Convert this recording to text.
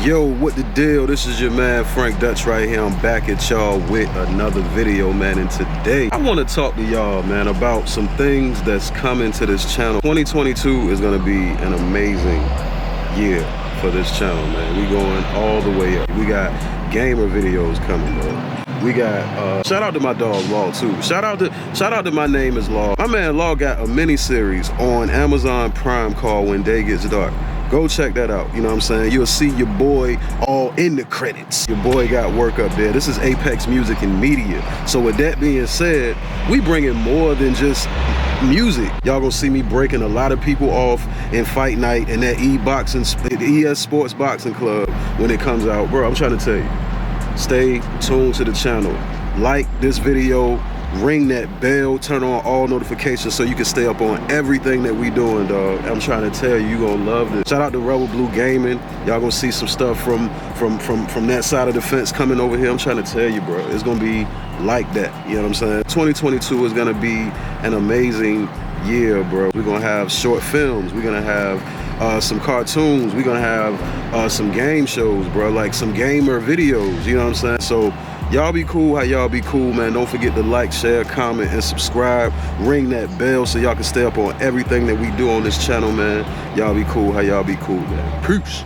Yo, what the deal? This is your man Frank Dutch right here. I'm back at y'all with another video, man. And today I want to talk to y'all, man, about some things that's coming to this channel. 2022 is going to be an amazing year for this channel, man. We going all the way up. We got gamer videos coming, bro. We got shout out to my dog Law too. Shout out to My Name Is Law. My man Law got a mini series on Amazon Prime called When Day Gets Dark. Go check that out, you know what I'm saying? You'll see your boy all in the credits. Your boy got work up there. This is Apex Music and Media. So with that being said, we bringing more than just music. Y'all gonna see me breaking a lot of people off in Fight Night and that ES Sports Boxing Club when it comes out. Bro, I'm trying to tell you, stay tuned to the channel. Like this video, ring that bell, turn on all notifications so you can stay up on everything that we doing, dog. I'm trying to tell you, you gonna love this. Shout out to Rebel Blue Gaming. Y'all gonna see some stuff from that side of the fence coming over here. I'm trying to tell you, bro, it's gonna be like that. You know what I'm saying? 2022 is gonna be an amazing year, bro. We're gonna have short films. We're gonna have some cartoons. We're gonna have some game shows, bro, like some gamer videos. You know what I'm saying? So y'all be cool how y'all be cool, man. Don't forget to like, share, comment, and subscribe. Ring that bell so y'all can stay up on everything that we do on this channel, man. Y'all be cool how y'all be cool, man. Peace.